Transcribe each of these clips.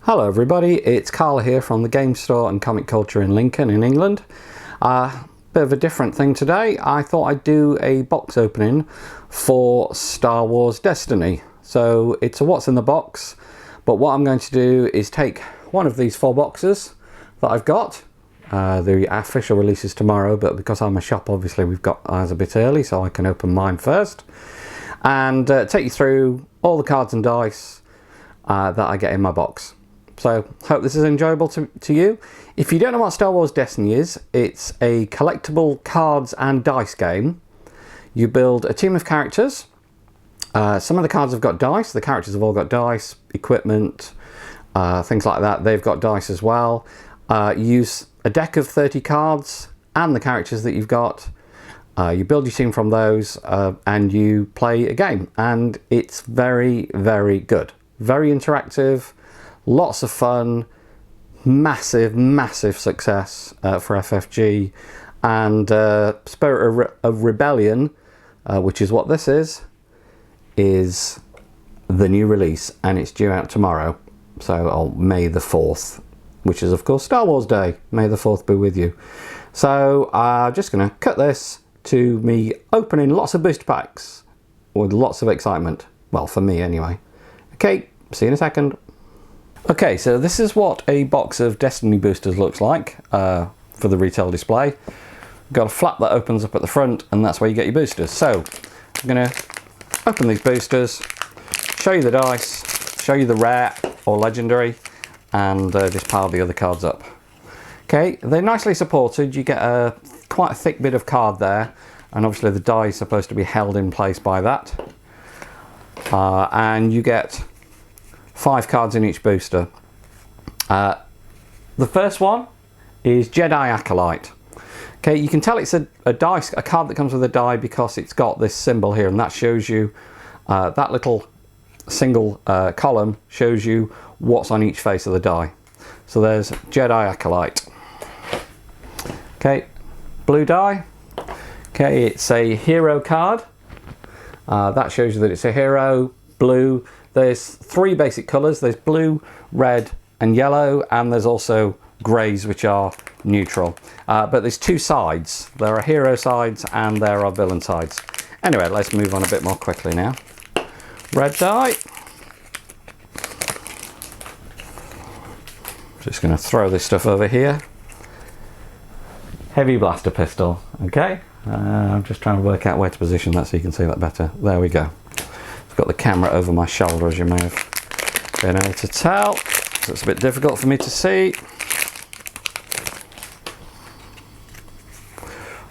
Hello everybody, it's Carl here from the Game Store and Comic Culture in Lincoln in England. Bit of a different thing today. I thought I'd do a box opening for Star Wars Destiny. So it's a what's in the box, but what I'm going to do is take one of these 4 boxes that I've got. The official release is tomorrow, but because I'm a shop, obviously we've got ours a bit early, so I can open mine first. And take you through all the cards and dice that I get in my box. So, hope this is enjoyable to you. If you don't know what Star Wars Destiny is, it's a collectible cards and dice game. You build a team of characters. Some of the cards have got dice. The characters have all got dice, equipment, things like that. They've got dice as well. You use a deck of 30 cards and the characters that you've got. You build your team from those and you play a game. And it's very, very good. Very interactive. Lots of fun, massive success for FFG, and Spirit of Rebellion, which is what this is the new release, and it's due out tomorrow, so on May the 4th, which is of course Star Wars Day. May the 4th be with you. So I'm just going to cut this to me opening lots of booster packs with lots of excitement. Well, for me anyway. Okay, see you in a second. Okay, so this is what a box of Destiny boosters looks like for the retail display. You've got a flap that opens up at the front, and that's where you get your boosters. So I'm going to open these boosters, show you the dice, show you the rare or legendary, and just pile the other cards up. Okay, they're nicely supported. You get quite a thick bit of card there, and obviously the die is supposed to be held in place by that. And you get 5 cards in each booster. The first one is Jedi Acolyte. Okay, you can tell it's a card that comes with a die because it's got this symbol here, and that shows you that little single column shows you what's on each face of the die. So there's Jedi Acolyte. Okay, blue die. Okay, it's a hero card. That shows you that it's a hero. Blue. There's 3 basic colours. There's blue, red and yellow, and there's also greys, which are neutral. But there's 2 sides. There are hero sides and there are villain sides. Anyway, let's move on a bit more quickly now. Red die. Just going to throw this stuff over here. Heavy blaster pistol. Okay, I'm just trying to work out where to position that so you can see that better. There we go. I've got the camera over my shoulder, as you may have been able to tell, so it's a bit difficult for me to see.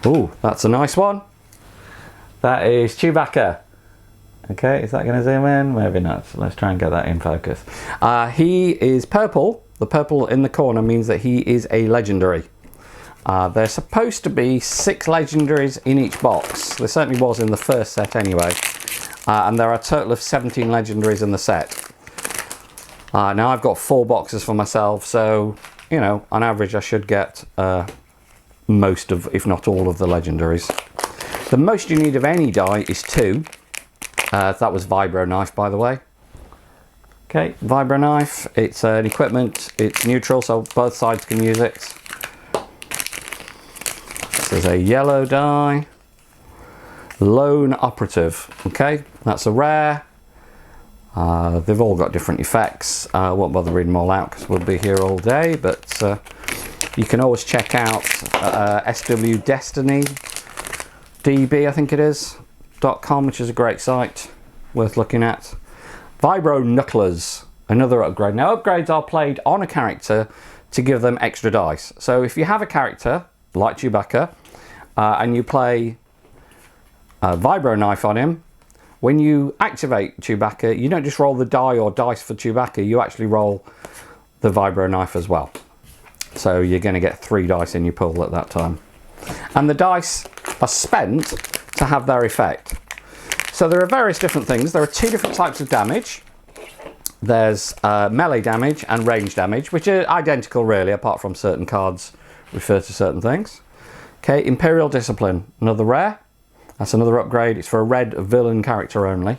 Ooh, that's a nice one. That is Chewbacca. Okay, is that going to zoom in? Maybe not. So let's try and get that in focus. He is purple. The purple in the corner means that he is a legendary. There's supposed to be 6 legendaries in each box. There certainly was in the first set anyway. And there are a total of 17 legendaries in the set. Now I've got 4 boxes for myself, so you know, on average I should get most of, if not all of the legendaries. The most you need of any die is 2. That was Vibro Knife, by the way. Okay, Vibro Knife, it's an equipment, it's neutral, so both sides can use it. This is a yellow die. Lone Operative. Okay, that's a rare. They've all got different effects. I won't bother reading them all out because we'll be here all day, but you can always check out SW Destiny DB, I think it is, .com, which is a great site worth looking at. Vibro Knucklers, another upgrade. Now upgrades are played on a character to give them extra dice. So if you have a character like Chewbacca and you play Vibro Knife on him, when you activate Chewbacca, you don't just roll the die or dice for Chewbacca, you actually roll the Vibro Knife as well. So you're going to get 3 dice in your pool at that time. And the dice are spent to have their effect. So there are various different things. There are 2 different types of damage. There's melee damage and range damage, which are identical really, apart from certain cards refer to certain things. Okay, Imperial Discipline, another rare. That's another upgrade. It's for a red villain character only.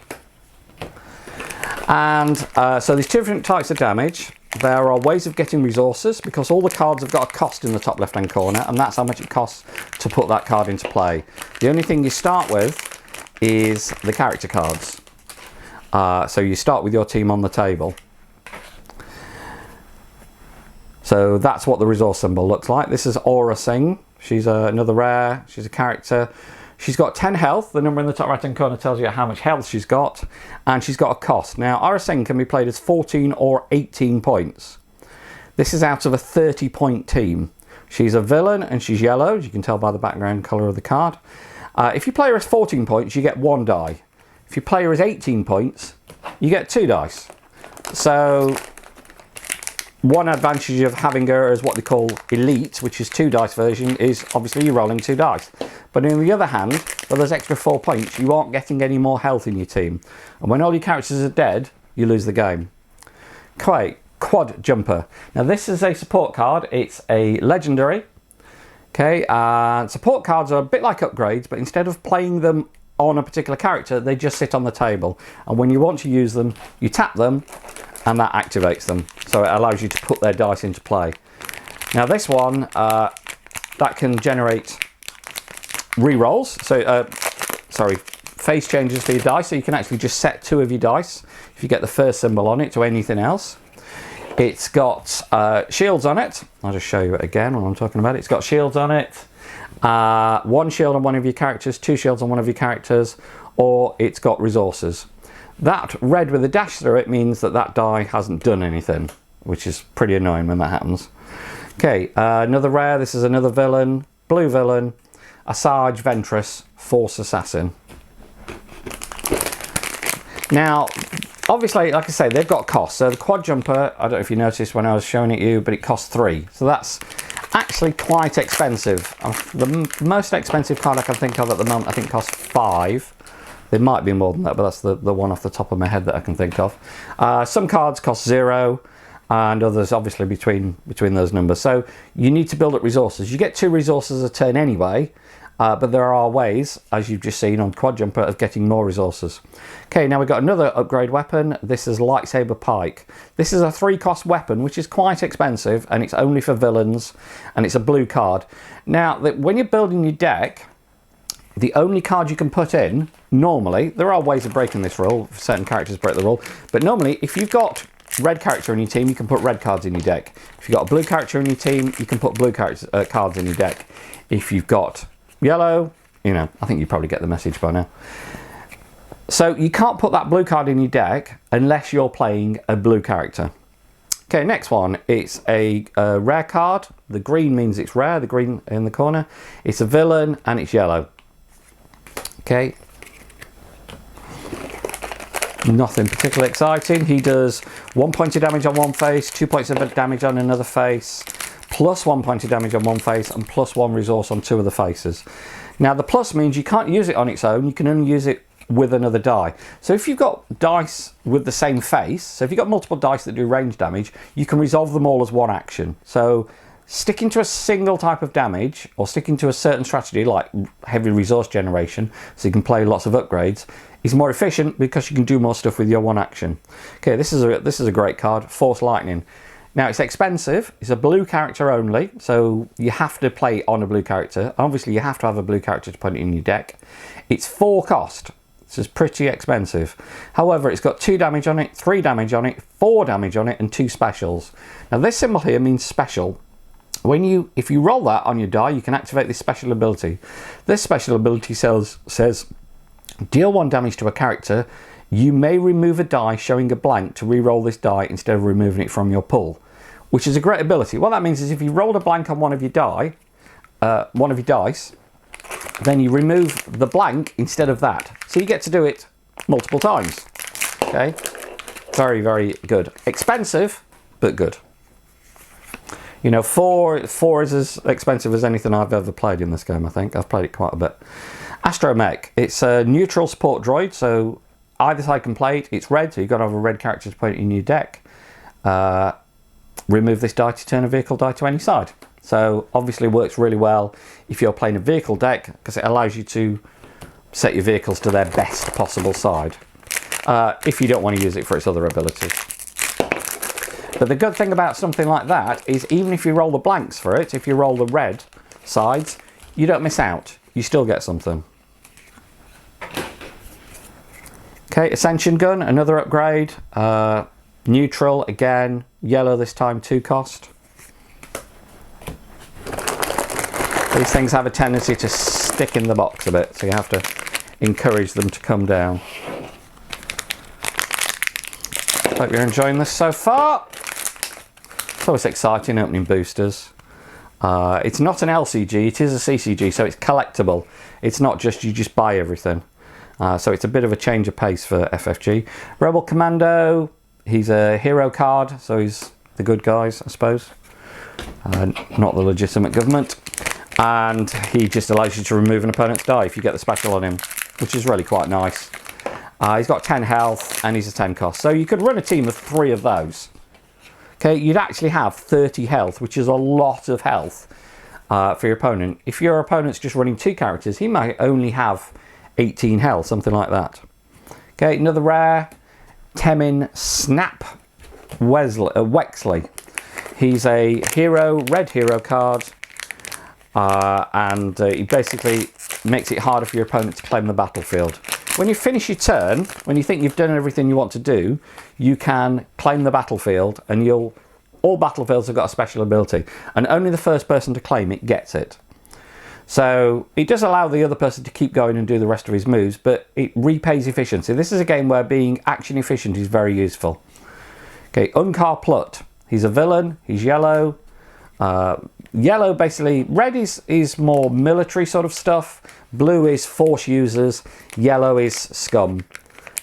And so there's 2 different types of damage. there are ways of getting resources because all the cards have got a cost in the top left hand corner, and that's how much it costs to put that card into play. The only thing you start with is the character cards. So you start with your team on the table. So that's what the resource symbol looks like. This is Aura Singh. She's another rare. She's a character. She's got 10 health. The number in the top right hand corner tells you how much health she's got. And she's got a cost. Now, Aura Singh can be played as 14 or 18 points. This is out of a 30-point team. She's a villain and she's yellow, as you can tell by the background colour of the card. If you play her as 14 points, you get 1 die. If you play her as 18 points, you get 2 dice. So one advantage of having her as what they call elite, which is 2 dice version, is obviously you're rolling 2 dice. But on the other hand, for those extra 4 points, you aren't getting any more health in your team. And when all your characters are dead, you lose the game. Okay, Quad Jumper. Now this is a support card. It's a legendary. Okay, support cards are a bit like upgrades, but instead of playing them on a particular character, they just sit on the table. And when you want to use them, you tap them, and that activates them. So it allows you to put their dice into play. Now this one, that can generate re-rolls. So, sorry, phase changes for your dice. So you can actually just set 2 of your dice if you get the first symbol on it to anything else. It's got shields on it. I'll just show you it again when I'm talking about it. It's got shields on it. 1 shield on one of your characters, 2 shields on one of your characters, or it's got resources. That red with a dash through it means that that die hasn't done anything, which is pretty annoying when that happens. Okay, another rare. This is another villain, blue villain, Asajj Ventress, Force Assassin. Now, obviously, like I say, they've got costs. So the Quad Jumper, I don't know if you noticed when I was showing it you, but it costs 3. So that's actually quite expensive. The most expensive card I can think of at the moment, I think, costs 5. There might be more than that, but that's the one off the top of my head that I can think of. Some cards cost 0, and others obviously between those numbers. So you need to build up resources. You get 2 resources a turn anyway, but there are ways, as you've just seen on Quad Jumper, of getting more resources. Okay, now we've got another upgrade weapon. This is Lightsaber Pike. This is a 3-cost weapon, which is quite expensive, and it's only for villains, and it's a blue card. Now, when you're building your deck, the only card you can put in, normally, there are ways of breaking this rule, certain characters break the rule, but normally, if you've got red character in your team, you can put red cards in your deck. If you've got a blue character in your team, you can put blue cards in your deck. If you've got yellow, you know, I think you probably get the message by now. So you can't put that blue card in your deck unless you're playing a blue character. Okay, next one, it's a rare card. The green means it's rare, the green in the corner. It's a villain and it's yellow. Okay, nothing particularly exciting. He does 1 point of damage on one face, 2 points of damage on another face, plus 1 point of damage on one face, and plus 1 resource on 2 of the faces. Now the plus means you can't use it on its own, you can only use it with another die. So if you've got dice with the same face, so if you've got multiple dice that do range damage, you can resolve them all as one action. So sticking to a single type of damage, or sticking to a certain strategy like heavy resource generation, so you can play lots of upgrades, is more efficient because you can do more stuff with your one action. Okay, this is a great card, Force Lightning. Now it's expensive, it's a blue character only, so you have to play on a blue character. Obviously you have to have a blue character to put it in your deck. It's 4 cost, this is pretty expensive. However, it's got 2 damage on it, 3 damage on it, 4 damage on it, and 2 specials. Now this symbol here means special. If you roll that on your die, you can activate this special ability. This special ability says, deal 1 damage to a character. You may remove a die showing a blank to re-roll this die instead of removing it from your pool, which is a great ability. What that means is if you rolled a blank on one of your dice, then you remove the blank instead of that. So you get to do it multiple times. Okay, very, very good. Expensive, but good. You know, 4 is as expensive as anything I've ever played in this game, I think. I've played it quite a bit. Astromech. It's a neutral support droid, so either side can play it. It's red, so you've got to have a red character to put it in your deck. Remove this die to turn a vehicle die to any side. So obviously works really well if you're playing a vehicle deck, because it allows you to set your vehicles to their best possible side. If you don't want to use it for its other abilities. But the good thing about something like that is even if you roll the blanks for it, if you roll the red sides, you don't miss out. You still get something. Okay, Ascension Gun, another upgrade. Neutral, again. Yellow this time, 2 cost. These things have a tendency to stick in the box a bit, so you have to encourage them to come down. Hope you're enjoying this so far. It's always exciting opening boosters. It's not an LCG, it is a CCG, so it's collectible. It's not just you just buy everything. So it's a bit of a change of pace for FFG. Rebel Commando, he's a hero card, so he's the good guys, I suppose. Not the legitimate government. And he just allows you to remove an opponent's die if you get the special on him, which is really quite nice. He's got 10 health and he's a 10 cost. So you could run a team of 3 of those. Okay, you'd actually have 30 health, which is a lot of health for your opponent. If your opponent's just running 2 characters, he might only have 18 health, something like that. Okay, another rare, Temin Snap Wexley. He's a hero, red hero card, and he basically makes it harder for your opponent to claim the battlefield. When you finish your turn, when you think you've done everything you want to do, you can claim the battlefield, and all battlefields have got a special ability, and only the first person to claim it gets it. So it does allow the other person to keep going and do the rest of his moves, but it repays efficiency. This is a game where being action efficient is very useful. Okay, Unkar Plut. He's a villain, he's yellow. Yellow, basically, red is more military sort of stuff. Blue is force users. Yellow is scum.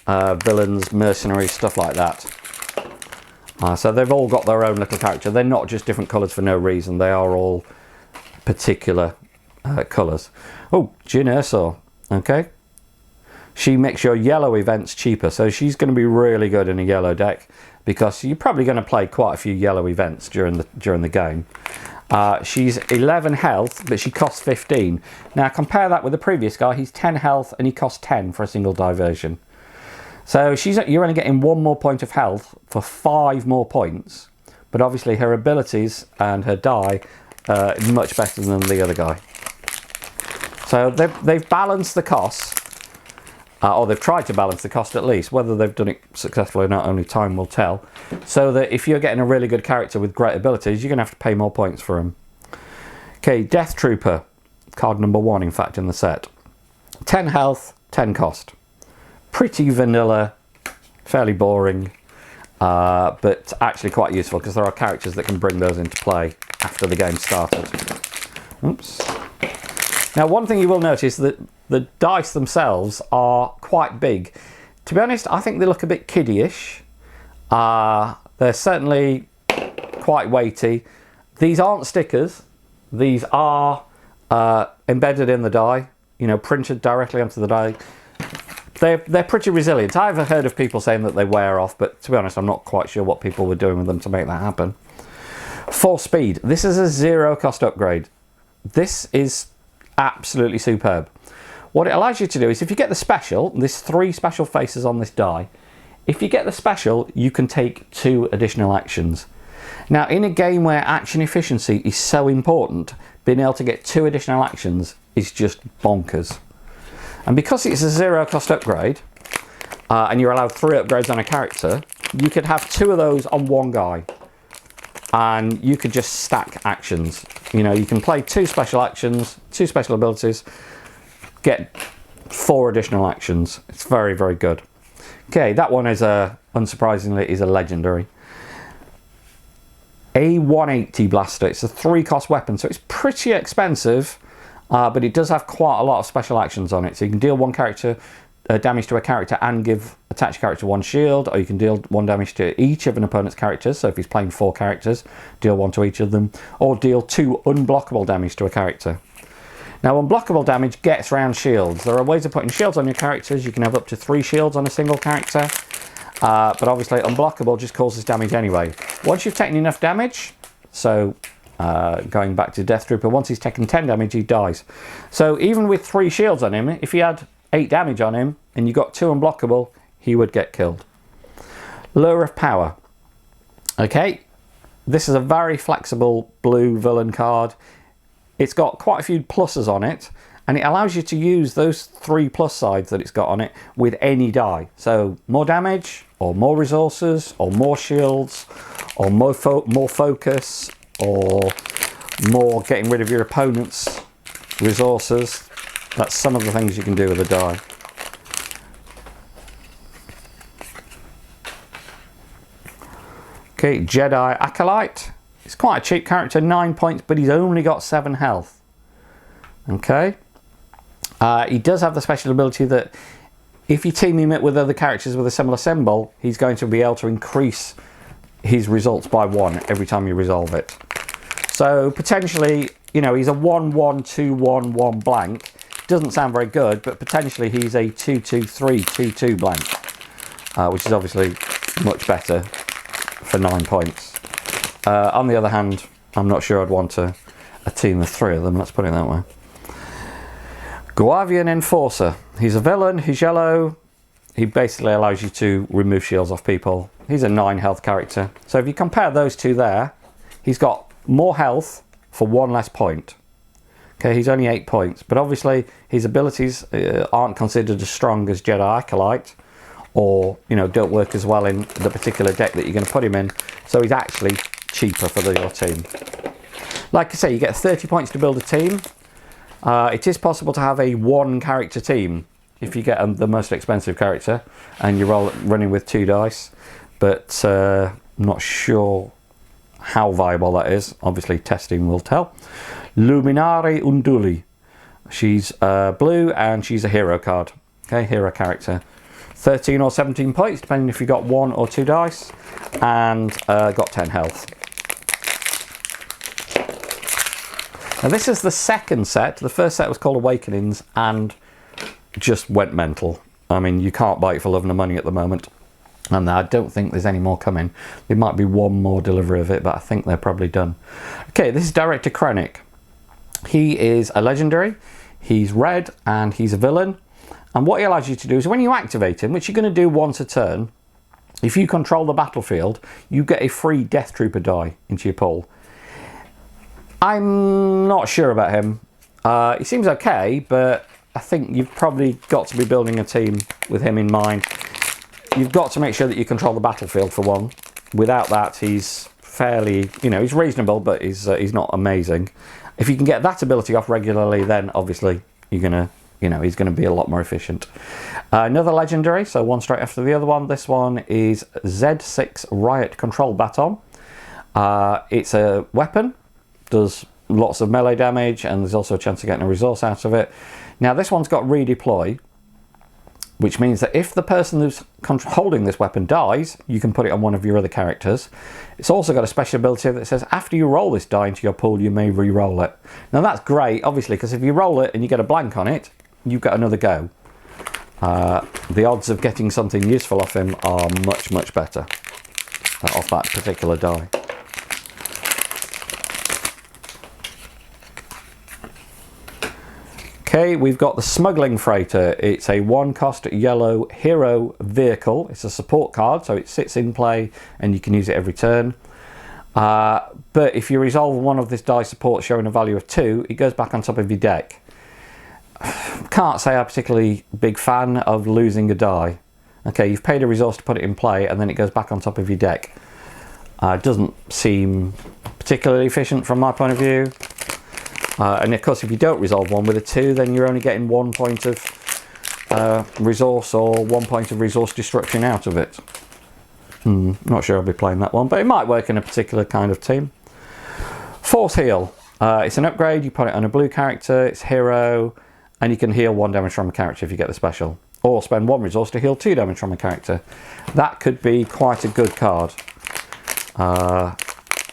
Villains, mercenaries, stuff like that. So they've all got their own little character. They're not just different colours for no reason. They are all particular colours. Oh, Jin Erso. Okay. She makes your yellow events cheaper. So she's going to be really good in a yellow deck, because you're probably going to play quite a few yellow events during the game. She's 11 health, but she costs 15. Now compare that with the previous guy. He's 10 health and he costs 10 for a single diversion. So you're only getting 1 more point of health for 5 more points. But obviously her abilities and her die are much better than the other guy. So they've balanced the cost. Or they've tried to balance the cost at least. Whether they've done it successfully or not, only time will tell. So that if you're getting a really good character with great abilities, you're going to have to pay more points for him. Okay, Death Trooper. Card number 1, in fact, in the set. 10 health, 10 cost. Pretty vanilla, fairly boring, but actually quite useful, because there are characters that can bring those into play after the game started. Oops. Now, one thing you will notice that the dice themselves are quite big. To be honest, I think they look a bit kiddie-ish. They're certainly quite weighty. These aren't stickers. These are embedded in the die, you know, printed directly onto the die. They're pretty resilient. I've heard of people saying that they wear off, but to be honest, I'm not quite sure what people were doing with them to make that happen. Force Speed. This is a 0 cost upgrade. This is absolutely superb. What it allows you to do is, if you get the special, there's 3 special faces on this die. If you get the special, you can take 2 additional actions. Now, in a game where action efficiency is so important, being able to get 2 additional actions is just bonkers. And because it's a 0 cost upgrade, and you're allowed 3 upgrades on a character, you could have 2 of those on one guy. And you could just stack actions. You know, you can play 2 special actions, 2 special abilities, get 4 additional actions. It's very, very good. Okay, that one is unsurprisingly, is a legendary. A180 Blaster. It's a 3 cost weapon, so it's pretty expensive, but it does have quite a lot of special actions on it. So you can deal 1 character damage to a character and give attached character 1 shield, or you can deal 1 damage to each of an opponent's characters. So if he's playing 4 characters, deal 1 to each of them, or deal 2 unblockable damage to a character. Now, unblockable damage gets around shields. There are ways of putting shields on your characters. You can have up to 3 shields on a single character, but obviously unblockable just causes damage anyway. Once you've taken enough damage, so going back to Death Trooper, once he's taken 10 damage, he dies. So even with 3 shields on him, if he had 8 damage on him and you got 2 unblockable, he would get killed. Lure of Power. Okay, This is a very flexible blue villain card. It's got quite a few pluses on it, and it allows you to use those 3 plus sides that it's got on it with any die. So more damage, or more resources, or more shields, or more focus, or more getting rid of your opponent's resources. That's some of the things you can do with a die. Okay, Jedi Acolyte. It's quite a cheap character, 9 points, but he's only got 7 health. Okay. He does have the special ability that if you team him up with other characters with a similar symbol, he's going to be able to increase his results by 1 every time you resolve it. So potentially, you know, he's a 1-1-2-1-1 blank. Doesn't sound very good, but potentially he's a 2-2-3-2-2 blank, which is obviously much better for 9 points. On the other hand, I'm not sure I'd want a team of 3 of them, let's put it that way. Guavian Enforcer. He's a villain, he's yellow. He basically allows you to remove shields off people. He's a 9 health character. So if you compare those two there, he's got more health for 1 less point. Okay, he's only 8 points, but obviously his abilities aren't considered as strong as Jedi Acolyte, or, you know, don't work as well in the particular deck that you're going to put him in. So he's actually cheaper for your team. Like I say, you get 30 points to build a team. It is possible to have a 1 character team if you get the most expensive character and you're running with 2 dice, but I'm not sure how viable that is. Obviously testing will tell. Luminare Unduli. She's blue and she's a hero card. Okay, hero character. 13 or 17 points, depending if you got 1 or 2 dice, and got 10 health. Now this is the second set. The first set was called Awakenings and just went mental. I mean, you can't buy it for love nor money at the moment, and I don't think there's any more coming. There might be 1 more delivery of it, but I think they're probably done. Okay, this is Director Krennic. He is a legendary, he's red, and he's a villain. And what he allows you to do is when you activate him, which you're going to do once a turn, if you control the battlefield, you get a free Death Trooper die into your pool. I'm not sure about him. He seems okay, but I think you've probably got to be building a team with him in mind. You've got to make sure that you control the battlefield for one. Without that, he's fairly, you know, he's reasonable, but he's not amazing. If you can get that ability off regularly, then obviously you're going to, you know, he's going to be a lot more efficient. Another legendary, so one straight after the other one. This one is Z6 Riot Control Baton. It's a weapon, does lots of melee damage, and there's also a chance of getting a resource out of it. Now this one's got redeploy, which means that if the person who's holding this weapon dies, you can put it on one of your other characters. It's also got a special ability that says after you roll this die into your pool, you may re-roll it. Now that's great, obviously, because if you roll it and you get a blank on it, you've got another go. The odds of getting something useful off him are much, much better off that particular die. Okay, we've got the Smuggling Freighter. It's a 1-cost yellow hero vehicle. It's a support card, so it sits in play and you can use it every turn. But if you resolve one of this die support showing a value of 2, it goes back on top of your deck. Can't say I'm a particularly big fan of losing a die. Okay, you've paid a resource to put it in play and then it goes back on top of your deck. It doesn't seem particularly efficient from my point of view. And of course, if you don't resolve one with a 2, then you're only getting 1 point of resource or 1 point of resource destruction out of it. Not sure I'll be playing that one, but it might work in a particular kind of team. Force Heal. It's an upgrade. You put it on a blue character. It's hero, and you can heal 1 damage from a character if you get the special. Or spend 1 resource to heal 2 damage from a character. That could be quite a good card.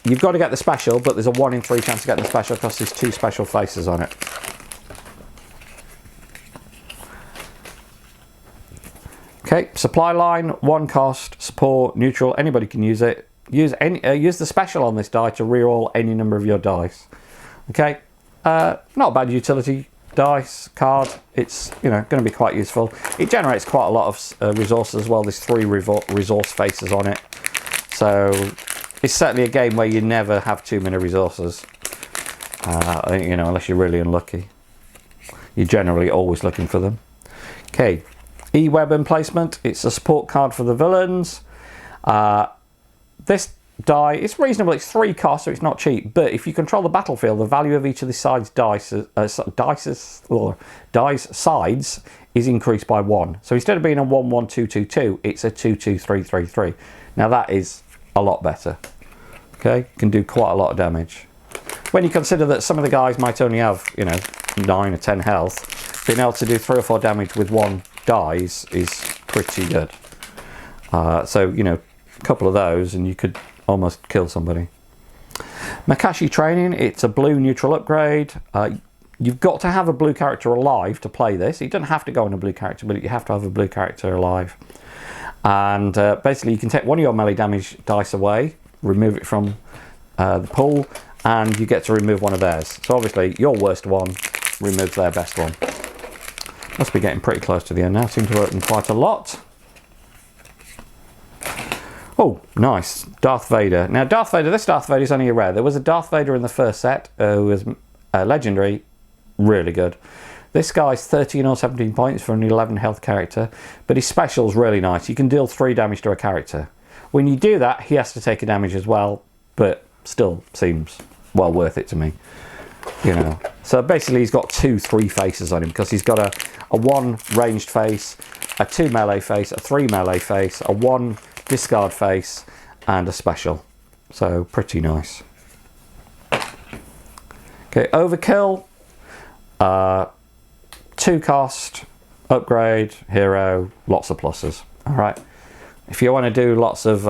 You've got to get the special, but there's a 1 in 3 chance of getting the special because there's 2 special faces on it. Okay, supply line, 1 cost, support, neutral, anybody can use it. Use the special on this die to reroll any number of your dice. Okay, not a bad utility dice card. It's, you know, going to be quite useful. It generates quite a lot of resources as well. There's 3 resource faces on it, so it's certainly a game where you never have too many resources. You know, unless you're really unlucky. You're generally always looking for them. Okay, E-web emplacement. It's a support card for the villains. This die, it's reasonable. It's 3 costs, so it's not cheap. But if you control the battlefield, the value of each of the sides dice sides is increased by 1. So instead of being a 1-1-2-2-2, it's a 2-2-3-3-3. Now that is a lot better. Okay, can do quite a lot of damage. When you consider that some of the guys might only have, you know, 9 or 10 health, being able to do 3 or 4 damage with 1 dice is pretty good. So, you know, a couple of those and you could almost kill somebody. Makashi training, it's a blue neutral upgrade. You've got to have a blue character alive to play this. You don't have to go on a blue character, but you have to have a blue character alive. And basically you can take one of your melee damage dice away, remove it from the pool, and you get to remove one of theirs. So obviously your worst one removes their best one. Must be getting pretty close to the end now. Seem to open quite a lot. Oh, nice. Darth Vader. Now, Darth Vader, this Darth Vader is only a rare. There was a Darth Vader in the first set who was legendary. Really good. This guy's 13 or 17 points for an 11 health character, but his special's really nice. You can deal 3 damage to a character. When you do that, he has to take a damage as well, but still seems well worth it to me. You know. So basically he's got 2 3 faces on him, because he's got a 1 ranged face, a 2 melee face, a 3 melee face, a 1 discard face, and a special. So pretty nice. Okay, overkill. 2 cost, upgrade, hero, lots of pluses. Alright. If you want to do lots of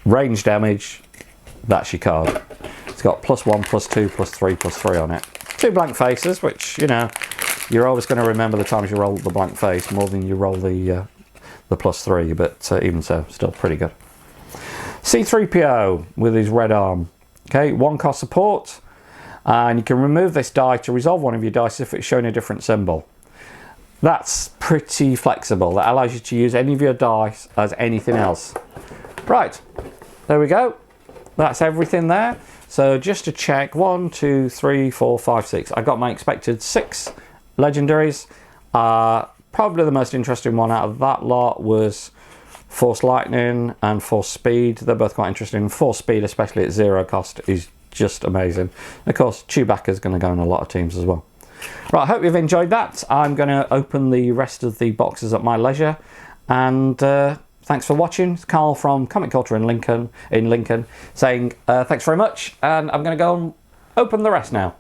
range damage, that's your card. It's got +1, +2, +3, +3 on it. 2 blank faces, which, you know, you're always going to remember the times you roll the blank face more than you roll the +3, but even so, still pretty good. C-3PO with his red arm. Okay, 1 cost support, and you can remove this die to resolve one of your dice if it's showing a different symbol. That's pretty flexible. That allows you to use any of your dice as anything else. Right, there we go. That's everything there. So just to check, 1, 2, 3, 4, 5, 6. I got my expected 6 legendaries. Probably the most interesting one out of that lot was Force Lightning and Force Speed. They're both quite interesting. Force Speed, especially at 0 cost, is just amazing. Of course, Chewbacca's going to go in a lot of teams as well. Right, I hope you've enjoyed that. I'm going to open the rest of the boxes at my leisure. And thanks for watching. It's Carl from Comic Culture in Lincoln saying thanks very much. And I'm going to go and open the rest now.